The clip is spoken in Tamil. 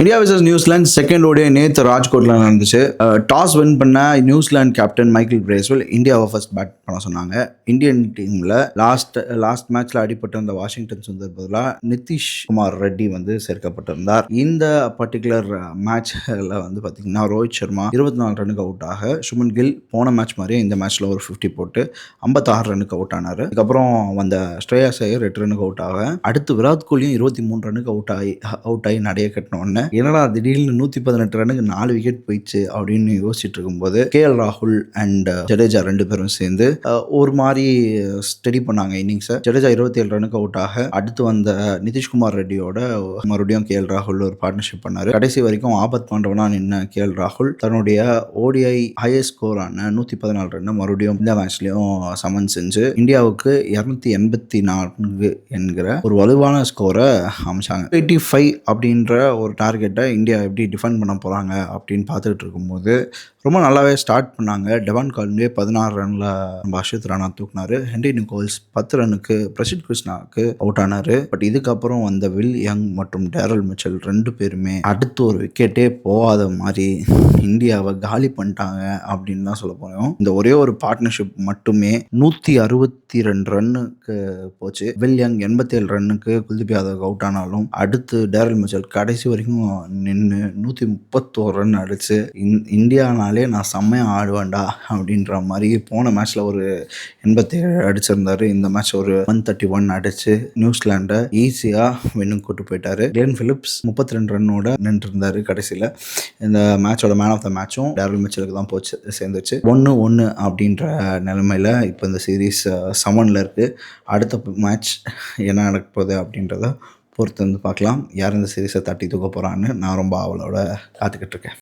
India vs New Zealand second ODI நேற்று ராஜ்கோட்டில் நடந்துச்சு. டாஸ் வின் பண்ண நியூசிலாந்து கேப்டன் மைக்கேல் பிரேஸ்வெல் இந்தியாவை ஃபர்ஸ்ட் பேட் பண்ண சொன்னாங்க. இந்தியன் டீமில் லாஸ்ட் மேட்ச்ல அடிபட்ட அந்த வாஷிங்டன் சுந்தர் பதிலாக நிதிஷ் குமார் ரெட்டி வந்து சேர்க்கப்பட்டிருந்தார். இந்த பர்டிகுலர் மேட்ச்ல வந்து பார்த்தீங்கன்னா ரோஹித் சர்மா 24 ரனுக்கு அவுட் ஆக, சுமன் கில் போன மேட்ச் மாதிரியே இந்த மேட்ச்ல ஒரு 50 போட்டு 56 ரனுக்கு அவுட் ஆனார். அதுக்கப்புறம் வந்த ஸ்ரேயாஸ் ஐயர் 8 ரனுக்கு அவுட் ஆக, அடுத்து விராட் கோலியும் 23 ரனுக்கு அவுட் ஆகி நடைய கட்டினோடனே என்னடா திடீர்னு 118 ரனுக்கு 4 விக்கெட் போயிடுச்சு அப்படின்னு யோசிச்சுட்டு இருக்கும்போது கேஎல் ராகுல் அண்ட் ஜடேஜா 2 பேரும் சேர்ந்து ஒரு மாதிரி ஸ்டடி பண்ணாங்க இன்னிங்ஸை. ஜடேஜா 27 ரனுக்கு அவுட் ஆக, அடுத்து வந்த நிதிஷ்குமார் ரெட்டியோட மறுபடியும் கேஎல் ராகுல் ஒரு பார்ட்னர்ஷிப் பண்ணாரு. கடைசி வரைக்கும் ஆபத் பாண்டவனா நின்ன கேஎல் ராகுல் தன்னுடைய ஓடிஐ ஹையஸ்ட் ஸ்கோரான 114 ரன் மறுபடியும் இந்த மேட்ச்லயும் சமன் செஞ்சு இந்தியாவுக்கு 284 என்கிற ஒரு வலுவான ஸ்கோரை அமைச்சாங்க. 85 அப்படின்ற ஒரு டார்கெட்டை இந்தியா எப்படி டிஃபெண்ட் பண்ண போகிறாங்க அப்படின்னு பார்த்துக்கிட்டு இருக்கும்போது ரொம்ப நல்லாவே ஸ்டார்ட் பண்ணாங்க. டெவான் கால்வே 16 ரனில் நம்ம அஷித் ராணா தூக்குனாரு. ஹென்ரி நிக்கோல்ஸ் 10 ரனுக்கு பிரசித் கிருஷ்ணாவுக்கு அவுட் ஆனார். பட் இதுக்கப்புறம் வந்த வில் யங் மற்றும் டேரல் மிச்சல் 2 பேருமே அடுத்து ஒரு விக்கெட்டே போகாத மாதிரி இந்தியாவை காலி பண்ணிட்டாங்க அப்படின்னு தான் சொல்ல போகிறோம். இந்த ஒரே ஒரு பார்ட்னர்ஷிப் மட்டுமே 162 ரன்னுக்கு போச்சு. வில் யங் 87 ரன்னுக்கு குல்தீப் யாதவ் அவுட் ஆனாலும் அடுத்து டேரல் மிச்சல் கடைசி வரைக்கும் நின்று 131 ரன் அடிச்சு இந்தியானாலே நான் செம்மையாக ஆடுவேன்டா அப்படின்ற மாதிரி போன மேட்ச்ல ஒரு 87 அடிச்சிருந்தாரு. இந்த மேட்ச் ஒரு 131 அடிச்சு நியூசிலாண்டை ஈஸியாக வின்னுக்கு கூட்டு போயிட்டாரு. கிளென் பிலிப்ஸ் 32 ரன்னோட நின்று இருந்தாரு. கடைசியில் இந்த மேட்சோட மேன் ஆஃப் த மேட்சும் டேரல் மிச்சலுக்கு தான் போச்சு சேர்ந்துச்சு. 1-1 அப்படின்ற நிலைமையில் இப்போ இந்த சீரீஸ் சமனில் இருக்குது. அடுத்த மேட்ச் என்ன நடக்க போகுது அப்படின்றத பொறுத்து வந்து பார்க்கலாம். யார் இந்த சீரீஸை தட்டி தூக்க போகிறான்னு நான் ரொம்ப ஆவலோட காத்துக்கிட்டு இருக்கேன்.